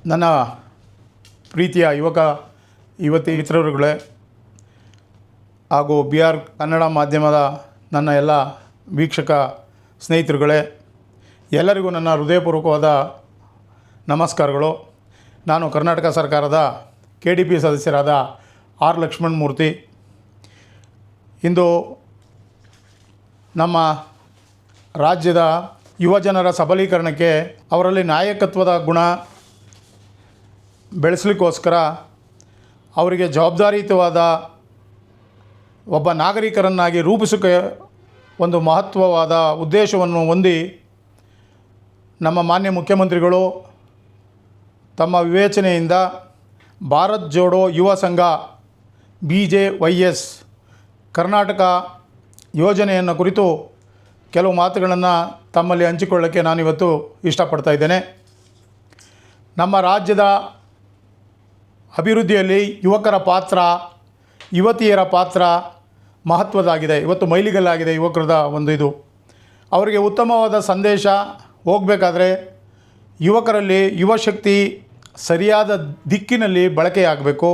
ನನ್ನ ಪ್ರೀತಿಯ ಯುವತಿ ಮಿತ್ರರುಗಳೇ ಹಾಗೂ BR ಕನ್ನಡ ಮಾಧ್ಯಮದ ನನ್ನ ಎಲ್ಲ ವೀಕ್ಷಕ ಸ್ನೇಹಿತರುಗಳೇ, ಎಲ್ಲರಿಗೂ ನನ್ನ ಹೃದಯಪೂರ್ವಕವಾದ ನಮಸ್ಕಾರಗಳು. ನಾನು ಕರ್ನಾಟಕ ಸರ್ಕಾರದ KDP ಸದಸ್ಯರಾದ R ಲಕ್ಷ್ಮಣಮೂರ್ತಿ. ಇಂದು ನಮ್ಮ ರಾಜ್ಯದ ಯುವಜನರ ಸಬಲೀಕರಣಕ್ಕೆ, ಅವರಲ್ಲಿ ನಾಯಕತ್ವದ ಗುಣ ಬೆಳೆಸಲಿಕ್ಕೋಸ್ಕರ ಅವರಿಗೆ ಜವಾಬ್ದಾರಿಯುತವಾದ ಒಬ್ಬ ನಾಗರಿಕರನ್ನಾಗಿ ರೂಪಿಸೋಕ್ಕೆ ಒಂದು ಮಹತ್ವವಾದ ಉದ್ದೇಶವನ್ನು ಹೊಂದಿ ನಮ್ಮ ಮಾನ್ಯ ಮುಖ್ಯಮಂತ್ರಿಗಳು ತಮ್ಮ ವಿವೇಚನೆಯಿಂದ ಭಾರತ್ ಜೋಡೋ ಯುವ ಸಂಘ BJYS ಕರ್ನಾಟಕ ಯೋಜನೆಯನ್ನು ಕುರಿತು ಕೆಲವು ಮಾತುಗಳನ್ನು ತಮ್ಮಲ್ಲಿ ಹಂಚಿಕೊಳ್ಳೋಕ್ಕೆ ನಾನಿವತ್ತು ಇಷ್ಟಪಡ್ತಾ ಇದ್ದೇನೆ. ನಮ್ಮ ರಾಜ್ಯದ ಅಭಿವೃದ್ಧಿಯಲ್ಲಿ ಯುವಕರ ಪಾತ್ರ, ಯುವತಿಯರ ಪಾತ್ರ ಮಹತ್ವದಾಗಿದೆ. ಇವತ್ತು ಮೈಲಿಗಲ್ಲಾಗಿದೆ ಯುವಕರದ ಇದು. ಅವರಿಗೆ ಉತ್ತಮವಾದ ಸಂದೇಶ ಹೋಗಬೇಕಾದ್ರೆ ಯುವಕರಲ್ಲಿ ಯುವಶಕ್ತಿ ಸರಿಯಾದ ದಿಕ್ಕಿನಲ್ಲಿ ಬಳಕೆಯಾಗಬೇಕು.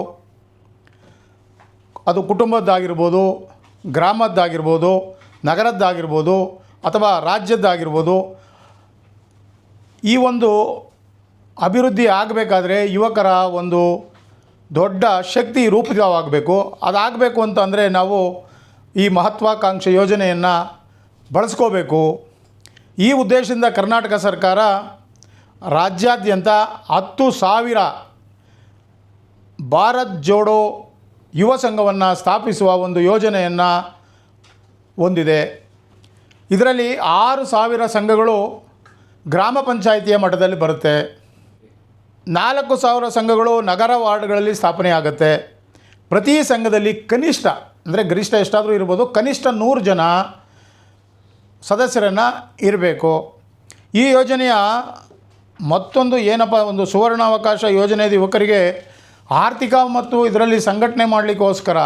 ಅದು ಕುಟುಂಬದ್ದಾಗಿರ್ಬೋದು, ಗ್ರಾಮದ್ದಾಗಿರ್ಬೋದು, ನಗರದ್ದಾಗಿರ್ಬೋದು ಅಥವಾ ರಾಜ್ಯದ್ದಾಗಿರ್ಬೋದು. ಈ ಅಭಿವೃದ್ಧಿ ಆಗಬೇಕಾದ್ರೆ ಯುವಕರ ದೊಡ್ಡ ಶಕ್ತಿ ರೂಪಿತವಾಗಬೇಕು. ಅದಾಗಬೇಕು ಅಂತಂದರೆ ನಾವು ಈ ಮಹತ್ವಾಕಾಂಕ್ಷೆ ಯೋಜನೆಯನ್ನು ಬಳಸ್ಕೋಬೇಕು. ಈ ಉದ್ದೇಶದಿಂದ ಕರ್ನಾಟಕ ಸರ್ಕಾರ ರಾಜ್ಯಾದ್ಯಂತ 10,000 ಭಾರತ್ ಜೋಡೋ ಯುವ ಸಂಘವನ್ನು ಸ್ಥಾಪಿಸುವ ಯೋಜನೆಯನ್ನು ಹೊಂದಿದೆ. ಇದರಲ್ಲಿ 6,000 ಸಂಘಗಳು ಗ್ರಾಮ ಪಂಚಾಯಿತಿಯ ಮಟ್ಟದಲ್ಲಿ ಬರುತ್ತೆ. 4,000 ಸಂಘಗಳು ನಗರ ವಾರ್ಡ್ಗಳಲ್ಲಿ ಸ್ಥಾಪನೆಯಾಗುತ್ತೆ. ಪ್ರತಿ ಸಂಘದಲ್ಲಿ ಕನಿಷ್ಠ ಅಂದರೆ ಗರಿಷ್ಠ ಎಷ್ಟಾದರೂ ಇರ್ಬೋದು, ಕನಿಷ್ಠ 100 ಜನ ಸದಸ್ಯರನ್ನು ಇರಬೇಕು. ಈ ಯೋಜನೆಯ ಮತ್ತೊಂದು ಏನಪ್ಪ ಸುವರ್ಣಾವಕಾಶ ಯೋಜನೆ ಇದೆ. ಯುವಕರಿಗೆ ಆರ್ಥಿಕ ಮತ್ತು ಇದರಲ್ಲಿ ಸಂಘಟನೆ ಮಾಡಲಿಕ್ಕೋಸ್ಕರ,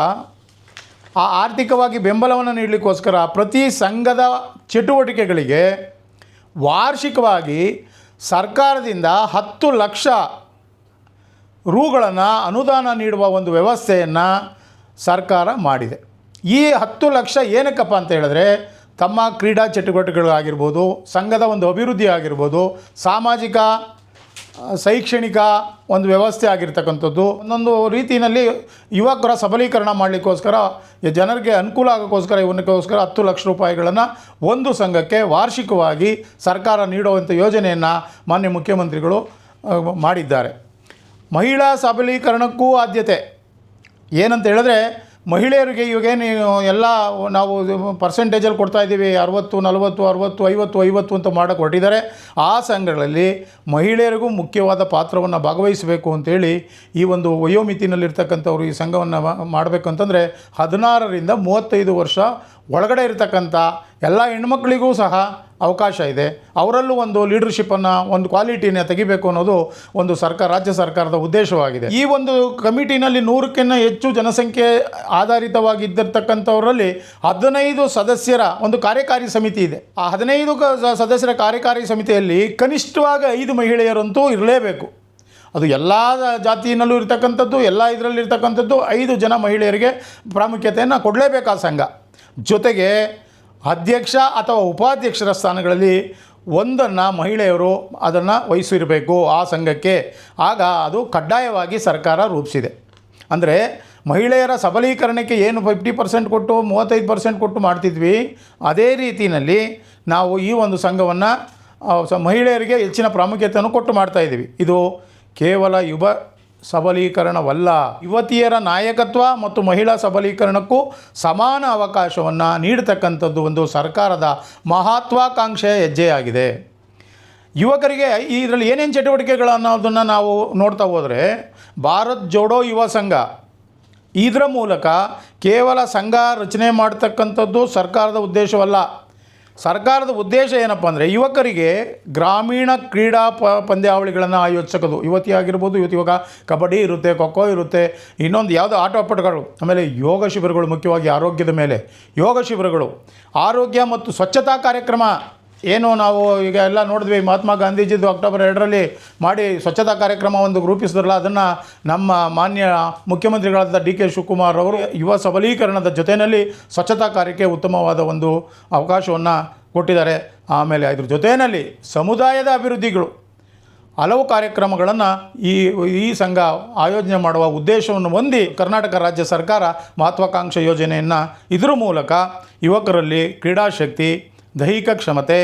ಆ ಆರ್ಥಿಕವಾಗಿ ಬೆಂಬಲವನ್ನು ನೀಡಲಿಕ್ಕೋಸ್ಕರ ಪ್ರತಿ ಸಂಘದ ಚಟುವಟಿಕೆಗಳಿಗೆ ವಾರ್ಷಿಕವಾಗಿ ಸರ್ಕಾರದಿಂದ 10 ಲಕ್ಷ ರೂಗಳನ್ನು ಅನುದಾನ ನೀಡುವ ವ್ಯವಸ್ಥೆಯನ್ನು ಸರ್ಕಾರ ಮಾಡಿದೆ. ಈ 10 ಲಕ್ಷ ಏನಕ್ಕಪ್ಪ ಅಂತ ಹೇಳಿದ್ರೆ, ತಮ್ಮ ಕ್ರೀಡಾ ಚಟುವಟಿಕೆಗಳಾಗಿರ್ಬೋದು, ಸಂಘದ ಅಭಿವೃದ್ಧಿ ಆಗಿರ್ಬೋದು, ಸಾಮಾಜಿಕ ಶೈಕ್ಷಣಿಕ ವ್ಯವಸ್ಥೆ ಆಗಿರ್ತಕ್ಕಂಥದ್ದು, ಒಂದೊಂದು ರೀತಿಯಲ್ಲಿ ಯುವಕರ ಸಬಲೀಕರಣ ಮಾಡಲಿಕ್ಕೋಸ್ಕರ, ಜನರಿಗೆ ಅನುಕೂಲ ಆಗೋಕ್ಕೋಸ್ಕರ ಇವನಿಗೋಸ್ಕರ 10 ಲಕ್ಷ ರೂಪಾಯಿಗಳನ್ನು ಒಂದು ಸಂಘಕ್ಕೆ ವಾರ್ಷಿಕವಾಗಿ ಸರ್ಕಾರ ನೀಡುವಂಥ ಯೋಜನೆಯನ್ನು ಮಾನ್ಯ ಮುಖ್ಯಮಂತ್ರಿಗಳು ಮಾಡಿದ್ದಾರೆ. ಮಹಿಳಾ ಸಬಲೀಕರಣಕ್ಕೂ ಆದ್ಯತೆ ಏನಂತ ಹೇಳಿದ್ರೆ, ಮಹಿಳೆಯರಿಗೆ ಇವಾಗೇನು ಎಲ್ಲ ನಾವು ಪರ್ಸೆಂಟೇಜಲ್ಲಿ ಕೊಡ್ತಾಯಿದ್ದೀವಿ, 60, 40, 60, 50, 50 ಅಂತ ಮಾಡೋಕ್ಕೆ ಹೊರಟಿದ್ದಾರೆ. ಆ ಸಂಘಗಳಲ್ಲಿ ಮಹಿಳೆಯರಿಗೂ ಮುಖ್ಯವಾದ ಪಾತ್ರವನ್ನು ಭಾಗವಹಿಸಬೇಕು ಅಂತೇಳಿ ಈ ವಯೋಮಿತಿನಲ್ಲಿರ್ತಕ್ಕಂಥವ್ರು ಈ ಸಂಘವನ್ನು ಮಾಡಬೇಕು ಅಂತಂದರೆ 16ರಿಂದ 35 ವರ್ಷ ಒಳಗಡೆ ಇರತಕ್ಕಂಥ ಎಲ್ಲ ಹೆಣ್ಮಕ್ಳಿಗೂ ಸಹ ಅವಕಾಶ ಇದೆ. ಅವರಲ್ಲೂ ಲೀಡರ್ಶಿಪ್ಪನ್ನು ಕ್ವಾಲಿಟಿನ ತೆಗಿಬೇಕು ಅನ್ನೋದು ರಾಜ್ಯ ಸರ್ಕಾರದ ಉದ್ದೇಶವಾಗಿದೆ. ಈ ಕಮಿಟಿನಲ್ಲಿ 100ಕ್ಕಿಂತ ಹೆಚ್ಚು ಜನಸಂಖ್ಯೆ ಆಧಾರಿತವಾಗಿದ್ದಿರ್ತಕ್ಕಂಥವರಲ್ಲಿ 15 ಸದಸ್ಯರ ಕಾರ್ಯಕಾರಿ ಸಮಿತಿ ಇದೆ. ಆ 15 ಸದಸ್ಯರ ಕಾರ್ಯಕಾರಿ ಸಮಿತಿಯಲ್ಲಿ ಕನಿಷ್ಠವಾಗಿ 5 ಮಹಿಳೆಯರಂತೂ ಇರಲೇಬೇಕು. ಅದು ಎಲ್ಲ ಜಾತಿಯಲ್ಲೂ ಇರ್ತಕ್ಕಂಥದ್ದು, ಎಲ್ಲ ಇದರಲ್ಲಿರ್ತಕ್ಕಂಥದ್ದು 5 ಜನ ಮಹಿಳೆಯರಿಗೆ ಪ್ರಾಮುಖ್ಯತೆಯನ್ನು ಕೊಡಲೇಬೇಕು ಆ ಸಂಘ. ಜೊತೆಗೆ ಅಧ್ಯಕ್ಷ ಅಥವಾ ಉಪಾಧ್ಯಕ್ಷರ ಸ್ಥಾನಗಳಲ್ಲಿ ಒಂದನ್ನು ಮಹಿಳೆಯರು ಅದನ್ನು ವಹಿಸಿರಬೇಕು ಆ ಸಂಘಕ್ಕೆ. ಆಗ ಅದು ಕಡ್ಡಾಯವಾಗಿ ಸರ್ಕಾರ ರೂಪಿಸಿದೆ. ಅಂದರೆ ಮಹಿಳೆಯರ ಸಬಲೀಕರಣಕ್ಕೆ ಏನು 50% ಕೊಟ್ಟು 35% ಕೊಟ್ಟು ಮಾಡ್ತಿದ್ವಿ, ಅದೇ ರೀತಿಯಲ್ಲಿ ನಾವು ಈ ಸಂಘವನ್ನು ಮಹಿಳೆಯರಿಗೆ ಹೆಚ್ಚಿನ ಪ್ರಾಮುಖ್ಯತೆಯನ್ನು ಕೊಟ್ಟು ಮಾಡ್ತಾಯಿದ್ದೀವಿ. ಇದು ಕೇವಲ ಯುವ ಸಬಲೀಕರಣವಲ್ಲ, ಯುವತಿಯರ ನಾಯಕತ್ವ ಮತ್ತು ಮಹಿಳಾ ಸಬಲೀಕರಣಕ್ಕೂ ಸಮಾನ ಅವಕಾಶವನ್ನು ನೀಡತಕ್ಕಂಥದ್ದು ಸರ್ಕಾರದ ಮಹತ್ವಾಕಾಂಕ್ಷೆಯ ಹೆಜ್ಜೆಯಾಗಿದೆ. ಯುವಕರಿಗೆ ಇದರಲ್ಲಿ ಏನೇನು ಚಟುವಟಿಕೆಗಳು ಅನ್ನೋದನ್ನು ನಾವು ನೋಡ್ತಾ ಹೋದರೆ, ಭಾರತ್ ಜೋಡೋ ಯುವ ಸಂಘ ಇದರ ಮೂಲಕ ಕೇವಲ ಸಂಘ ರಚನೆ ಮಾಡ್ತಕ್ಕಂಥದ್ದು ಸರ್ಕಾರದ ಉದ್ದೇಶವಲ್ಲ. ಸರ್ಕಾರದ ಉದ್ದೇಶ ಏನಪ್ಪ ಅಂದರೆ, ಯುವಕರಿಗೆ ಗ್ರಾಮೀಣ ಕ್ರೀಡಾ ಪಂದ್ಯಾವಳಿಗಳನ್ನು ಆಯೋಜಿಸೋದು. ಯುವತಿ ಆಗಿರ್ಬೋದು, ಇವಾಗ ಕಬಡ್ಡಿ ಇರುತ್ತೆ, ಖೋಖೋ ಇರುತ್ತೆ, ಇನ್ನೊಂದು ಯಾವುದೋ ಆಟೋಪಟಗಳು, ಆಮೇಲೆ ಯೋಗ ಶಿಬಿರಗಳು, ಮುಖ್ಯವಾಗಿ ಆರೋಗ್ಯದ ಮೇಲೆ ಯೋಗ ಶಿಬಿರಗಳು, ಆರೋಗ್ಯ ಮತ್ತು ಸ್ವಚ್ಛತಾ ಕಾರ್ಯಕ್ರಮ ಏನು ನಾವು ಈಗ ಎಲ್ಲ ನೋಡಿದ್ವಿ, ಮಹಾತ್ಮ ಗಾಂಧೀಜಿದು ಅಕ್ಟೋಬರ್ 2ರಲ್ಲಿ ಮಾಡಿ ಸ್ವಚ್ಛತಾ ಕಾರ್ಯಕ್ರಮ ಒಂದು ರೂಪಿಸಿದ್ರಲ್ಲ, ಅದನ್ನು ನಮ್ಮ ಮಾನ್ಯ ಮುಖ್ಯಮಂತ್ರಿಗಳಾದ ಡಿ ಕೆ ಶಿವಕುಮಾರ್ ಅವರು ಯುವ ಸಬಲೀಕರಣದ ಜೊತೆಯಲ್ಲಿ ಸ್ವಚ್ಛತಾ ಕಾರ್ಯಕ್ಕೆ ಉತ್ತಮವಾದ ಒಂದು ಅವಕಾಶವನ್ನು ಕೊಟ್ಟಿದ್ದಾರೆ. ಆಮೇಲೆ ಅದ್ರ ಜೊತೆಯಲ್ಲಿ ಸಮುದಾಯದ ಅಭಿವೃದ್ಧಿಗಳು ಹಲವು ಕಾರ್ಯಕ್ರಮಗಳನ್ನು ಈ ಸಂಘ ಆಯೋಜನೆ ಮಾಡುವ ಉದ್ದೇಶವನ್ನು ಹೊಂದಿ ಕರ್ನಾಟಕ ರಾಜ್ಯ ಸರ್ಕಾರ ಮಹತ್ವಾಕಾಂಕ್ಷೆ ಯೋಜನೆಯನ್ನು ಇದರ ಮೂಲಕ ಯುವಕರಲ್ಲಿ ಕ್ರೀಡಾಶಕ್ತಿ, ದೈಹಿಕ ಕ್ಷಮತೆ,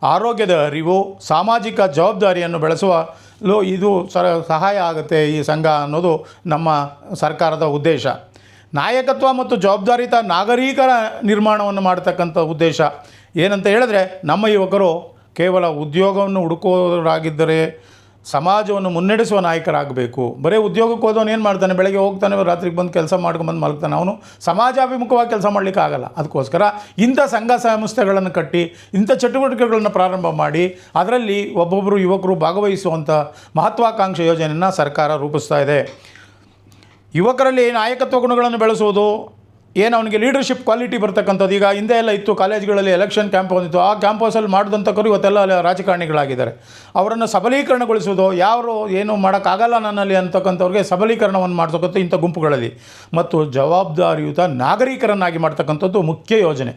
ಆರೋಗ್ಯದ ಅರಿವು, ಸಾಮಾಜಿಕ ಜವಾಬ್ದಾರಿಯನ್ನು ಬೆಳೆಸಲು ಇದು ಸಹಾಯ ಆಗುತ್ತೆ ಈ ಸಂಘ ಅನ್ನೋದು ನಮ್ಮ ಸರ್ಕಾರದ ಉದ್ದೇಶ. ನಾಯಕತ್ವ ಮತ್ತು ಜವಾಬ್ದಾರಿತ ನಾಗರಿಕರ ನಿರ್ಮಾಣವನ್ನು ಮಾಡ್ತಕ್ಕಂಥ ಉದ್ದೇಶ ಏನಂತ ಹೇಳಿದ್ರೆ, ನಮ್ಮ ಯುವಕರು ಕೇವಲ ಉದ್ಯೋಗವನ್ನು ಹುಡುಕೋರಾಗಿದ್ದರೆ ಸಮಾಜವನ್ನು ಮುನ್ನಡೆಸುವ ನಾಯಕರಾಗಬೇಕು. ಬರೀ ಉದ್ಯೋಗಕ್ಕೆ ಹೋದವನು ಏನು ಮಾಡ್ತಾನೆ, ಬೆಳಗ್ಗೆ ಹೋಗ್ತಾನೆ, ರಾತ್ರಿಗೆ ಬಂದು ಕೆಲಸ ಮಾಡ್ಕೊಂಬಂದು ಮಲಗ್ತಾನೆ, ಅವನು ಸಮಾಜಾಭಿಮುಖವಾಗಿ ಕೆಲಸ ಮಾಡಲಿಕ್ಕೆ ಆಗಲ್ಲ. ಅದಕ್ಕೋಸ್ಕರ ಇಂಥ ಸಂಘ ಸಂಸ್ಥೆಗಳನ್ನು ಕಟ್ಟಿ ಇಂಥ ಚಟುವಟಿಕೆಗಳನ್ನು ಪ್ರಾರಂಭ ಮಾಡಿ ಅದರಲ್ಲಿ ಒಬ್ಬೊಬ್ಬರು ಯುವಕರು ಭಾಗವಹಿಸುವಂಥ ಮಹತ್ವಾಕಾಂಕ್ಷೆ ಯೋಜನೆಯನ್ನು ಸರ್ಕಾರ ರೂಪಿಸ್ತಾ ಇದೆ. ಯುವಕರಲ್ಲಿ ನಾಯಕತ್ವ ಗುಣಗಳನ್ನು ಬೆಳೆಸುವುದು, ಏನು ಅವನಿಗೆ ಲೀಡರ್ಶಿಪ್ ಕ್ವಾಲಿಟಿ ಬರ್ತಕ್ಕಂಥದ್ದು. ಈಗ ಹಿಂದೆ ಎಲ್ಲ ಇತ್ತು, ಕಾಲೇಜ್ಗಳಲ್ಲಿ ಎಲೆಕ್ಷನ್ ಕ್ಯಾಂಪ್ ಬಂದಿತ್ತು, ಆ ಕ್ಯಾಂಪಸಲ್ಲಿ ಮಾಡಿದಂಥವ್ರು ಇವತ್ತೆಲ್ಲ ರಾಜಕಾರಣಿಗಳಾಗಿದ್ದಾರೆ. ಅವರನ್ನು ಸಬಲೀಕರಣಗೊಳಿಸೋದು, ಯಾರು ಏನು ಮಾಡೋಕ್ಕಾಗಲ್ಲ ನನ್ನಲ್ಲಿ ಅಂತಕ್ಕಂಥವ್ರಿಗೆ ಸಬಲೀಕರಣವನ್ನು ಮಾಡ್ತಕ್ಕಂಥ ಇಂಥ ಗುಂಪುಗಳಲ್ಲಿ ಮತ್ತು ಜವಾಬ್ದಾರಿಯುತ ನಾಗರಿಕರನ್ನಾಗಿ ಮಾಡ್ತಕ್ಕಂಥದ್ದು ಮುಖ್ಯ ಯೋಜನೆ.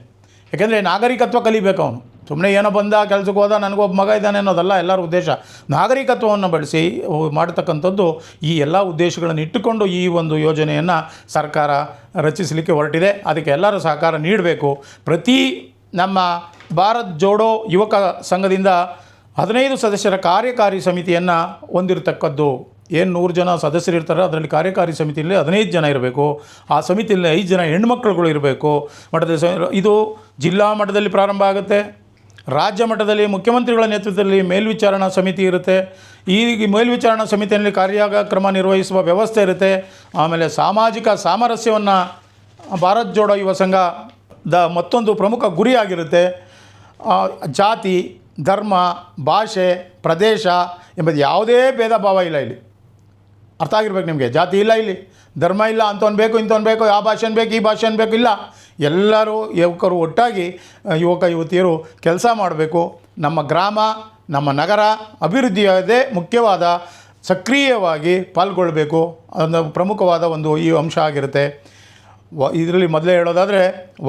ಯಾಕೆಂದರೆ ನಾಗರಿಕತ್ವ ಕಲಿಬೇಕು ಅವನು. ಸುಮ್ಮನೆ ಏನೋ ಬಂದ ಕೆಲಸಕ್ಕೆ ಹೋದ, ನನಗೊಬ್ಬ ಮಗ ಇದ್ದಾನೆ ಅನ್ನೋದಲ್ಲ ಎಲ್ಲರ ಉದ್ದೇಶ. ನಾಗರಿಕತ್ವವನ್ನು ಬಳಸಿ ಮಾಡ್ತಕ್ಕಂಥದ್ದು ಈ ಎಲ್ಲ ಉದ್ದೇಶಗಳನ್ನು ಇಟ್ಟುಕೊಂಡು ಈ ಒಂದು ಯೋಜನೆಯನ್ನು ಸರ್ಕಾರ ರಚಿಸಲಿಕ್ಕೆ ಹೊರಟಿದೆ. ಅದಕ್ಕೆ ಎಲ್ಲರೂ ಸಹಕಾರ ನೀಡಬೇಕು. ಪ್ರತಿ ನಮ್ಮ ಭಾರತ್ ಜೋಡೋ ಯುವಕ ಸಂಘದಿಂದ 15 ಸದಸ್ಯರ ಕಾರ್ಯಕಾರಿ ಸಮಿತಿಯನ್ನು ಹೊಂದಿರತಕ್ಕದ್ದು. ಏನು 100 ಜನ ಸದಸ್ಯರಿರ್ತಾರೆ, ಅದರಲ್ಲಿ ಕಾರ್ಯಕಾರಿ ಸಮಿತಿಯಲ್ಲಿ 15 ಜನ ಇರಬೇಕು. ಆ ಸಮಿತಿಯಲ್ಲಿ 5 ಜನ ಹೆಣ್ಮಕ್ಳುಗಳು ಇರಬೇಕು. ಇದು ಜಿಲ್ಲಾ ಮಟ್ಟದಲ್ಲಿ ಪ್ರಾರಂಭ ಆಗುತ್ತೆ. ರಾಜ್ಯ ಮಟ್ಟದಲ್ಲಿ ಮುಖ್ಯಮಂತ್ರಿಗಳ ನೇತೃತ್ವದಲ್ಲಿ ಮೇಲ್ವಿಚಾರಣಾ ಸಮಿತಿ ಇರುತ್ತೆ. ಈ ಮೇಲ್ವಿಚಾರಣಾ ಸಮಿತಿಯಲ್ಲಿ ಕಾರ್ಯಕ್ರಮ ನಿರ್ವಹಿಸುವ ವ್ಯವಸ್ಥೆ ಇರುತ್ತೆ. ಆಮೇಲೆ ಸಾಮಾಜಿಕ ಸಾಮರಸ್ಯವನ್ನು ಭಾರತ್ ಜೋಡೋ ಯುವ ಸಂಘದ ಮತ್ತೊಂದು ಪ್ರಮುಖ ಗುರಿಯಾಗಿರುತ್ತೆ. ಜಾತಿ, ಧರ್ಮ, ಭಾಷೆ, ಪ್ರದೇಶ ಎಂಬುದು ಯಾವುದೇ ಭೇದ ಭಾವ ಇಲ್ಲ ಇಲ್ಲಿ. ಅರ್ಥ ಆಗಿರ್ಬೇಕು ನಿಮಗೆ. ಜಾತಿ ಇಲ್ಲ ಇಲ್ಲಿ, ಧರ್ಮ ಇಲ್ಲ, ಅಂಥವ್ನು ಬೇಕು ಇಂಥವ್ನು ಬೇಕು, ಆ ಭಾಷೆನ ಬೇಕು ಈ ಭಾಷೆನ ಬೇಕು, ಇಲ್ಲ. ಎಲ್ಲರೂ ಯುವಕರು ಒಟ್ಟಾಗಿ ಯುವಕ ಯುವತಿಯರು ಕೆಲಸ ಮಾಡಬೇಕು. ನಮ್ಮ ಗ್ರಾಮ, ನಮ್ಮ ನಗರ ಅಭಿವೃದ್ಧಿಯದೇ ಮುಖ್ಯವಾದ ಸಕ್ರಿಯವಾಗಿ ಪಾಲ್ಗೊಳ್ಳಬೇಕು. ಒಂದು ಪ್ರಮುಖವಾದ ಒಂದು ಈ ಅಂಶ ಆಗಿರುತ್ತೆ. ಇದರಲ್ಲಿ ಮೊದಲೇ ಹೇಳೋದಾದರೆ,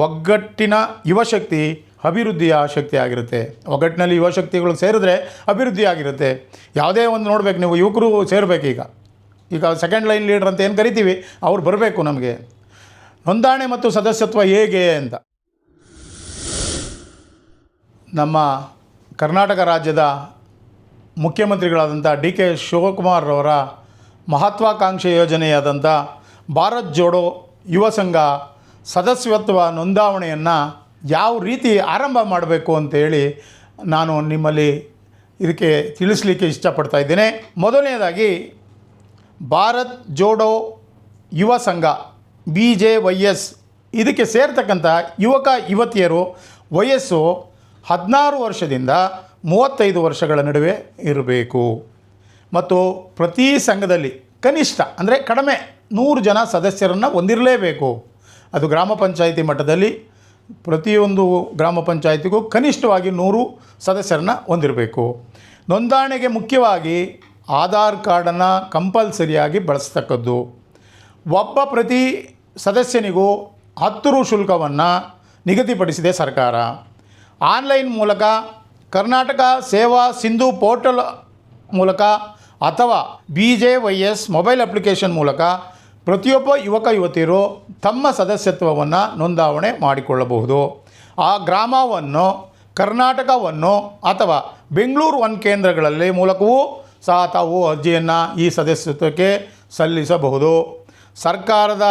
ಒಗ್ಗಟ್ಟಿನ ಯುವಶಕ್ತಿ ಅಭಿವೃದ್ಧಿಯ ಶಕ್ತಿ ಆಗಿರುತ್ತೆ. ಒಗ್ಗಟ್ಟಿನಲ್ಲಿ ಯುವಶಕ್ತಿಗಳು ಸೇರಿದ್ರೆ ಅಭಿವೃದ್ಧಿ ಆಗಿರುತ್ತೆ. ಯಾವುದೇ ಒಂದು ನೋಡಬೇಕು ನೀವು, ಯುವಕರು ಸೇರಬೇಕು. ಈಗ ಸೆಕೆಂಡ್ ಲೈನ್ ಲೀಡರ್ ಅಂತ ಏನು ಕರಿತೀವಿ, ಅವ್ರು ಬರಬೇಕು. ನಮಗೆ ನೋಂದಣಿ ಮತ್ತು ಸದಸ್ಯತ್ವ ಹೇಗೆ ಅಂತ, ನಮ್ಮ ಕರ್ನಾಟಕ ರಾಜ್ಯದ ಮುಖ್ಯಮಂತ್ರಿಗಳಾದಂಥ ಡಿ ಕೆ ಶಿವಕುಮಾರ್ ಅವರ ಮಹತ್ವಾಕಾಂಕ್ಷೆ ಯೋಜನೆಯಾದಂಥ ಭಾರತ್ ಜೋಡೋ ಯುವ ಸಂಘ ಸದಸ್ಯತ್ವ ನೋಂದಾವಣೆಯನ್ನು ಯಾವ ರೀತಿ ಆರಂಭ ಮಾಡಬೇಕು ಅಂತೇಳಿ ನಾನು ನಿಮ್ಮಲ್ಲಿ ಇದಕ್ಕೆ ತಿಳಿಸಲಿಕ್ಕೆ ಇಷ್ಟಪಡ್ತಾ ಇದ್ದೇನೆ. ಮೊದಲನೇದಾಗಿ ಭಾರತ್ ಜೋಡೋ ಯುವ ಸಂಘ BJYS ಇದಕ್ಕೆ ಸೇರ್ತಕ್ಕಂಥ ಯುವಕ ಯುವತಿಯರು ವಯಸ್ಸು 16 ವರ್ಷದಿಂದ 35 ವರ್ಷಗಳ ನಡುವೆ ಇರಬೇಕು. ಮತ್ತು ಪ್ರತಿ ಸಂಘದಲ್ಲಿ ಕನಿಷ್ಠ ಅಂದರೆ ಕಡಿಮೆ 100 ಜನ ಸದಸ್ಯರನ್ನು ಹೊಂದಿರಲೇಬೇಕು. ಅದು ಗ್ರಾಮ ಪಂಚಾಯಿತಿ ಮಟ್ಟದಲ್ಲಿ ಪ್ರತಿಯೊಂದು ಗ್ರಾಮ ಪಂಚಾಯಿತಿಗೂ ಕನಿಷ್ಠವಾಗಿ 100 ಸದಸ್ಯರನ್ನು ಹೊಂದಿರಬೇಕು. ನೋಂದಣಿಗೆ ಮುಖ್ಯವಾಗಿ ಆಧಾರ್ ಕಾರ್ಡನ್ನು ಕಂಪಲ್ಸರಿಯಾಗಿ ಬಳಸ್ತಕ್ಕದ್ದು. ಒಬ್ಬ ಪ್ರತಿ ಸದಸ್ಯನಿಗೂ 10 ರು ಶುಲ್ಕವನ್ನು ನಿಗದಿಪಡಿಸಿದೆ ಸರ್ಕಾರ. ಆನ್ಲೈನ್ ಮೂಲಕ ಕರ್ನಾಟಕ ಸೇವಾ ಸಿಂಧು ಪೋರ್ಟಲ್ ಮೂಲಕ ಅಥವಾ BJYS ಮೊಬೈಲ್ ಅಪ್ಲಿಕೇಶನ್ ಮೂಲಕ ಪ್ರತಿಯೊಬ್ಬ ಯುವಕ ಯುವತಿಯರು ತಮ್ಮ ಸದಸ್ಯತ್ವವನ್ನು ನೋಂದಾವಣೆ ಮಾಡಿಕೊಳ್ಳಬಹುದು. ಆ ಗ್ರಾಮವನ್ನು, ಕರ್ನಾಟಕವನ್ನು ಅಥವಾ ಬೆಂಗಳೂರು 1 ಕೇಂದ್ರಗಳಲ್ಲಿ ಮೂಲಕವೂ ಸಹ ತಾವು ಅರ್ಜಿಯನ್ನು ಈ ಸದಸ್ಯತ್ವಕ್ಕೆ ಸಲ್ಲಿಸಬಹುದು. ಸರ್ಕಾರದ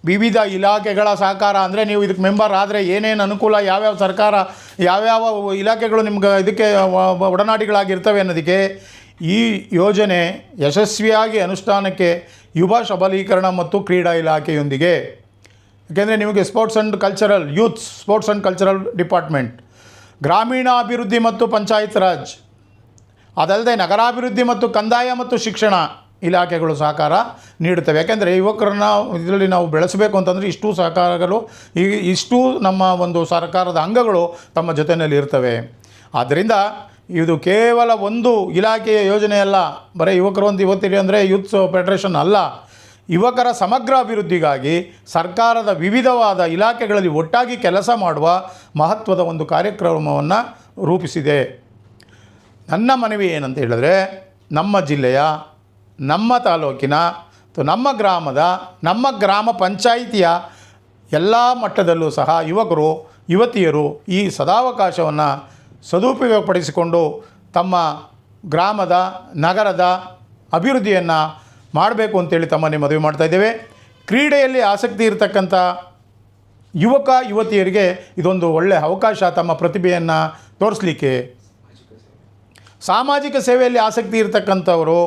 ವಿವಿಧ ಇಲಾಖೆಗಳ ಸಹಕಾರ, ಅಂದರೆ ನೀವು ಇದಕ್ಕೆ ಮೆಂಬರ್ ಆದರೆ ಏನೇನು ಅನುಕೂಲ, ಯಾವ್ಯಾವ ಸರ್ಕಾರ ಯಾವ್ಯಾವ ಇಲಾಖೆಗಳು ನಿಮ್ಗೆ ಇದಕ್ಕೆ ಒಡನಾಡಿಗಳಾಗಿರ್ತವೆ ಅನ್ನೋದಕ್ಕೆ ಈ ಯೋಜನೆ ಯಶಸ್ವಿಯಾಗಿ ಅನುಷ್ಠಾನಕ್ಕೆ ಯುವ ಸಬಲೀಕರಣ ಮತ್ತು ಕ್ರೀಡಾ ಇಲಾಖೆಯೊಂದಿಗೆ, ಏಕೆಂದರೆ ನಿಮಗೆ sports and cultural youth sports and cultural department, ಗ್ರಾಮೀಣಾಭಿವೃದ್ಧಿ ಮತ್ತು ಪಂಚಾಯತ್ ರಾಜ್, ಅದಲ್ಲದೆ ನಗರಾಭಿವೃದ್ಧಿ ಮತ್ತು ಕಂದಾಯ ಮತ್ತು ಶಿಕ್ಷಣ ಇಲಾಖೆಗಳು ಸಹಕಾರ ನೀಡುತ್ತವೆ. ಯಾಕೆಂದರೆ ಯುವಕರನ್ನ ಇದರಲ್ಲಿ ನಾವು ಬೆಳೆಸಬೇಕು ಅಂತಂದರೆ ಇಷ್ಟು ಸಹಕಾರಗಳು, ಇಷ್ಟು ನಮ್ಮ ಒಂದು ಸರ್ಕಾರದ ಅಂಗಗಳು ತಮ್ಮ ಜೊತೆಯಲ್ಲಿ ಇರ್ತವೆ. ಆದ್ದರಿಂದ ಇದು ಕೇವಲ ಒಂದು ಇಲಾಖೆಯ ಯೋಜನೆಯಲ್ಲ, ಬರೀ ಯುವಕರು ಒಂದು ಯುವತಿಯರು ಅಂದರೆ ಯೂತ್ಸ್ ಫೆಡರೇಷನ್ ಅಲ್ಲ. ಯುವಕರ ಸಮಗ್ರ ಅಭಿವೃದ್ಧಿಗಾಗಿ ಸರ್ಕಾರದ ವಿವಿಧವಾದ ಇಲಾಖೆಗಳಲ್ಲಿ ಒಟ್ಟಾಗಿ ಕೆಲಸ ಮಾಡುವ ಮಹತ್ವದ ಒಂದು ಕಾರ್ಯಕ್ರಮವನ್ನು ರೂಪಿಸಿದೆ. ನನ್ನ ಮನವಿ ಏನಂತ ಹೇಳಿದ್ರೆ, ನಮ್ಮ ಜಿಲ್ಲೆಯ, ನಮ್ಮ ತಾಲೂಕಿನ, ನಮ್ಮ ಗ್ರಾಮದ, ನಮ್ಮ ಗ್ರಾಮ ಪಂಚಾಯಿತಿಯ ಎಲ್ಲ ಮಟ್ಟದಲ್ಲೂ ಸಹ ಯುವಕರು ಯುವತಿಯರು ಈ ಸದಾವಕಾಶವನ್ನು ಸದುಪಯೋಗಪಡಿಸಿಕೊಂಡು ತಮ್ಮ ಗ್ರಾಮದ ನಗರದ ಅಭಿವೃದ್ಧಿಯನ್ನು ಮಾಡಬೇಕು ಅಂತೇಳಿ ತಮ್ಮನ್ನೇ ಮನವಿ ಮಾಡ್ತಾಯಿದ್ದೇವೆ. ಕ್ರೀಡೆಯಲ್ಲಿ ಆಸಕ್ತಿ ಇರತಕ್ಕಂಥ ಯುವಕ ಯುವತಿಯರಿಗೆ ಇದೊಂದು ಒಳ್ಳೆಯ ಅವಕಾಶ ತಮ್ಮ ಪ್ರತಿಭೆಯನ್ನು ತೋರಿಸಲಿಕ್ಕೆ. ಸಾಮಾಜಿಕ ಸೇವೆಯಲ್ಲಿ ಆಸಕ್ತಿ ಇರತಕ್ಕಂಥವರು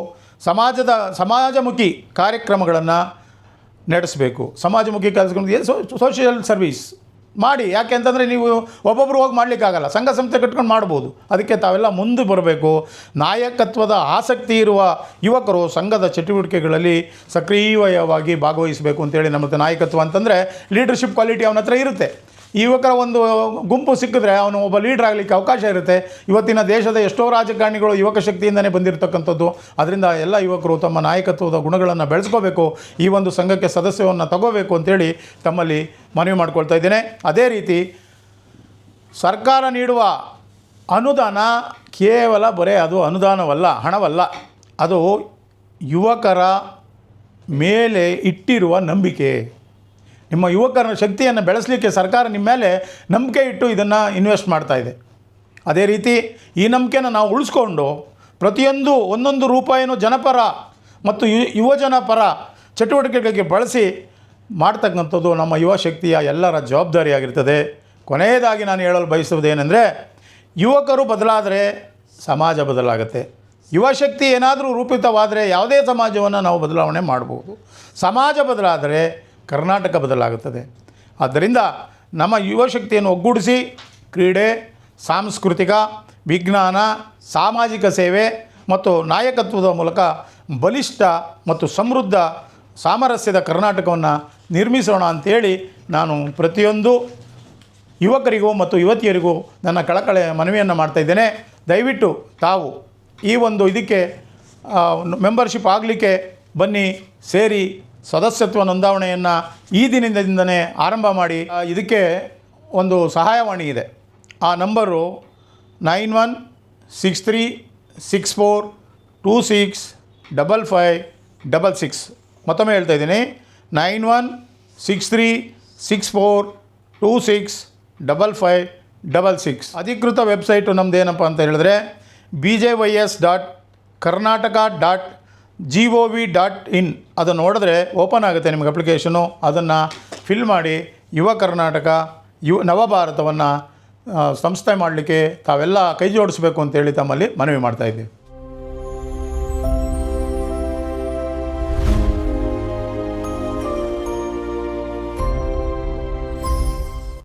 ಸಮಾಜಮುಖಿ ಕಾರ್ಯಕ್ರಮಗಳನ್ನು ನಡೆಸಬೇಕು. ಸಮಾಜಮುಖಿ ಕಾರ್ಯಕ್ರಮ ಸೋಷಿಯಲ್ ಸರ್ವೀಸ್ ಮಾಡಿ. ಯಾಕೆ ಅಂತಂದರೆ ನೀವು ಒಬ್ಬೊಬ್ಬರು ಹೋಗಿ ಮಾಡಲಿಕ್ಕಾಗಲ್ಲ, ಸಂಘ ಸಂಸ್ಥೆ ಕಟ್ಕೊಂಡು ಮಾಡ್ಬೋದು. ಅದಕ್ಕೆ ತಾವೆಲ್ಲ ಮುಂದೆ ಬರಬೇಕು. ನಾಯಕತ್ವದ ಆಸಕ್ತಿ ಇರುವ ಯುವಕರು ಸಂಘದ ಚಟುವಟಿಕೆಗಳಲ್ಲಿ ಸಕ್ರಿಯವಾಗಿ ಭಾಗವಹಿಸಬೇಕು ಅಂತೇಳಿ. ನಮ್ಮ ನಾಯಕತ್ವ ಅಂತಂದರೆ ಲೀಡರ್ಶಿಪ್ ಕ್ವಾಲಿಟಿ ಅವನ ಹತ್ರ ಇರುತ್ತೆ. ಈ ಯುವಕರ ಒಂದು ಗುಂಪು ಸಿಕ್ಕಿದ್ರೆ ಅವನು ಒಬ್ಬ ಲೀಡ್ರ್ ಆಗಲಿಕ್ಕೆ ಅವಕಾಶ ಇರುತ್ತೆ. ಇವತ್ತಿನ ದೇಶದ ಎಷ್ಟೋ ರಾಜಕಾರಣಿಗಳು ಯುವಕ ಶಕ್ತಿಯಿಂದಲೇ ಬಂದಿರತಕ್ಕಂಥದ್ದು. ಅದರಿಂದ ಎಲ್ಲ ಯುವಕರು ತಮ್ಮ ನಾಯಕತ್ವದ ಗುಣಗಳನ್ನು ಬೆಳೆಸ್ಕೋಬೇಕು, ಈ ಒಂದು ಸಂಘಕ್ಕೆ ಸದಸ್ಯವನ್ನು ತಗೋಬೇಕು ಅಂತೇಳಿ ತಮ್ಮಲ್ಲಿ ಮನವಿ ಮಾಡ್ಕೊಳ್ತಾ ಇದ್ದೇನೆ. ಅದೇ ರೀತಿ ಸರ್ಕಾರ ನೀಡುವ ಅನುದಾನ ಕೇವಲ ಬರೀ ಅದು ಅನುದಾನವಲ್ಲ, ಹಣವಲ್ಲ, ಅದು ಯುವಕರ ಮೇಲೆ ಇಟ್ಟಿರುವ ನಂಬಿಕೆ. ನಿಮ್ಮ ಯುವಕರ ಶಕ್ತಿಯನ್ನು ಬೆಳೆಸಲಿಕ್ಕೆ ಸರ್ಕಾರ ನಿಮ್ಮ ಮೇಲೆ ನಂಬಿಕೆ ಇಟ್ಟು ಇದನ್ನು ಇನ್ವೆಸ್ಟ್ ಮಾಡ್ತಾ ಇದೆ. ಅದೇ ರೀತಿ ಈ ನಂಬಿಕೆನ ನಾವು ಉಳಿಸ್ಕೊಂಡು ಪ್ರತಿಯೊಂದು ಒಂದೊಂದು ರೂಪಾಯಿನೂ ಜನಪರ ಮತ್ತು ಯುವಜನ ಪರ ಚಟುವಟಿಕೆಗಳಿಗೆ ಬಳಸಿ ಮಾಡ್ತಕ್ಕಂಥದ್ದು ನಮ್ಮ ಯುವ ಶಕ್ತಿಯ ಎಲ್ಲರ ಜವಾಬ್ದಾರಿಯಾಗಿರ್ತದೆ. ಕೊನೆಯದಾಗಿ ನಾನು ಹೇಳಲು ಬಯಸುವುದೇನೆಂದರೆ, ಯುವಕರು ಬದಲಾದರೆ ಸಮಾಜ ಬದಲಾಗುತ್ತೆ. ಯುವಶಕ್ತಿ ಏನಾದರೂ ರೂಪಿತವಾದರೆ ಯಾವುದೇ ಸಮಾಜವನ್ನು ನಾವು ಬದಲಾವಣೆ ಮಾಡ್ಬೋದು. ಸಮಾಜ ಬದಲಾದರೆ ಕರ್ನಾಟಕ ಬದಲಾಗುತ್ತದೆ. ಆದ್ದರಿಂದ ನಮ್ಮ ಯುವಶಕ್ತಿಯನ್ನು ಒಗ್ಗೂಡಿಸಿ ಕ್ರೀಡೆ, ಸಾಂಸ್ಕೃತಿಕ, ವಿಜ್ಞಾನ, ಸಾಮಾಜಿಕ ಸೇವೆ ಮತ್ತು ನಾಯಕತ್ವದ ಮೂಲಕ ಬಲಿಷ್ಠ ಮತ್ತು ಸಮೃದ್ಧ ಸಾಮರಸ್ಯದ ಕರ್ನಾಟಕವನ್ನು ನಿರ್ಮಿಸೋಣ ಅಂಥೇಳಿ ನಾನು ಪ್ರತಿಯೊಂದು ಯುವಕರಿಗೂ ಮತ್ತು ಯುವತಿಯರಿಗೂ ನನ್ನ ಕಳಕಳೆಯ ಮನವಿಯನ್ನು ಮಾಡ್ತಾಯಿದ್ದೇನೆ. ದಯವಿಟ್ಟು ತಾವು ಈ ಒಂದು ಇದಕ್ಕೆ ಮೆಂಬರ್ಶಿಪ್ ಆಗಲಿಕ್ಕೆ ಬನ್ನಿ, ಸೇರಿ ಸದಸ್ಯತ್ವ ನೋಂದಾವಣೆಯನ್ನು ಈ ದಿನದಿಂದನೇ ಆರಂಭ ಮಾಡಿ. ಇದಕ್ಕೆ ಒಂದು ಸಹಾಯವಾಣಿ ಇದೆ. ಆ ನಂಬರು 916364265566. ಮತ್ತೊಮ್ಮೆ ಹೇಳ್ತಾ ಇದ್ದೀನಿ, 916364265566. ಅಧಿಕೃತ ವೆಬ್ಸೈಟು ನಮ್ಮದು ಏನಪ್ಪ ಅಂತ ಹೇಳಿದ್ರೆ bjys.karnataka.gov.in. ಅದನ್ನು ನೋಡಿದ್ರೆ ಓಪನ್ ಆಗುತ್ತೆ ನಿಮಗೆ ಅಪ್ಲಿಕೇಶನು. ಅದನ್ನು ಫಿಲ್ ಮಾಡಿ ಯುವ ಕರ್ನಾಟಕ ನವಭಾರತವನ್ನು ಸಂಸ್ಥೆ ಮಾಡಲಿಕ್ಕೆ ತಾವೆಲ್ಲ ಕೈ ಜೋಡಿಸಬೇಕು ಅಂತೇಳಿ ತಮ್ಮಲ್ಲಿ ಮನವಿ ಮಾಡ್ತಾಯಿದ್ದೀವಿ.